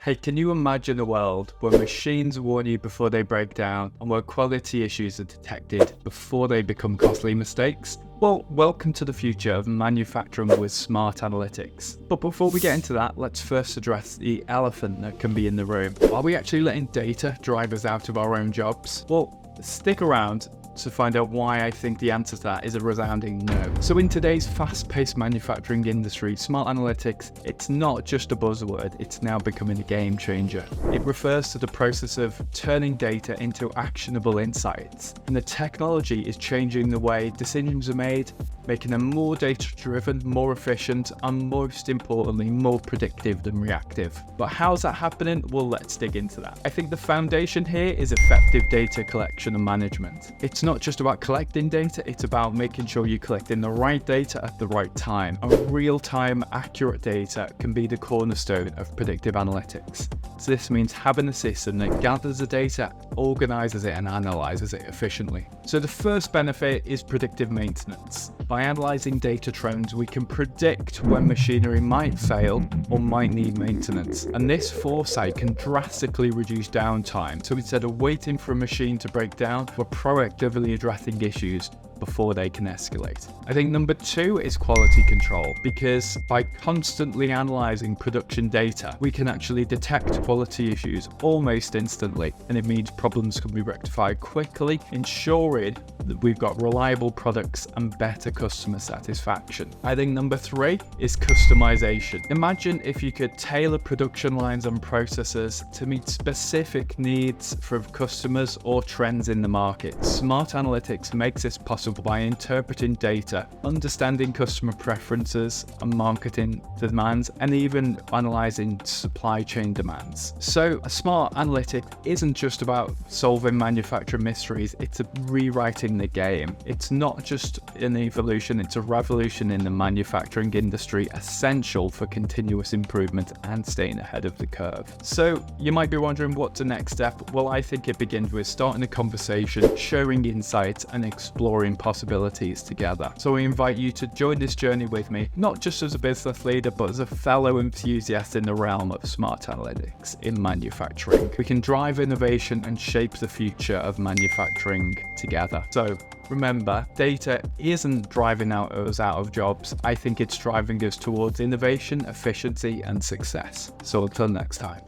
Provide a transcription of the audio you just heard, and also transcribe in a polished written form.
Hey, can you imagine a world where machines warn you before they break down and where quality issues are detected before they become costly mistakes? Well, welcome to the future of manufacturing with smart analytics. But before we get into that, let's first address the elephant that can be in the room. Are we actually letting data drive us out of our own jobs? Well, stick around to find out why I think the answer to that is a resounding no. So in today's fast-paced manufacturing industry, smart analytics, it's not just a buzzword, it's now becoming a game changer. It refers to the process of turning data into actionable insights. And the technology is changing the way decisions are made, making them more data-driven, more efficient, and most importantly, more predictive than reactive. But how's that happening? Well, let's dig into that. I think the foundation here is effective data collection and management. It's not just about collecting data, it's about making sure you're collecting the right data at the right time. And real-time, accurate data can be the cornerstone of predictive analytics. So this means having a system that gathers the data, organizes it, and analyzes it efficiently. So the first benefit is predictive maintenance. By analyzing data trends, we can predict when machinery might fail or might need maintenance. And this foresight can drastically reduce downtime. So instead of waiting for a machine to break down, we're proactively addressing issues before they can escalate. I think number two is quality control, because by constantly analyzing production data, we can actually detect quality issues almost instantly, and it means problems can be rectified quickly, ensuring that we've got reliable products and better customer satisfaction. I think number three is customization. Imagine if you could tailor production lines and processes to meet specific needs for customers or trends in the market. Smart analytics makes this possible by interpreting data, understanding customer preferences and marketing demands, and even analyzing supply chain demands. So a smart analytic isn't just about solving manufacturing mysteries, it's rewriting the game. It's not just an evolution, it's a revolution in the manufacturing industry, essential for continuous improvement and staying ahead of the curve. So you might be wondering, what's the next step? Well, I think it begins with starting a conversation, sharing insights, and exploring possibilities together. So we invite you to join this journey with me, not just as a business leader, but as a fellow enthusiast in the realm of smart analytics in manufacturing. We can drive innovation and shape the future of manufacturing together. So remember, data isn't driving us out of jobs. I think it's driving us towards innovation, efficiency, and success. So until next time.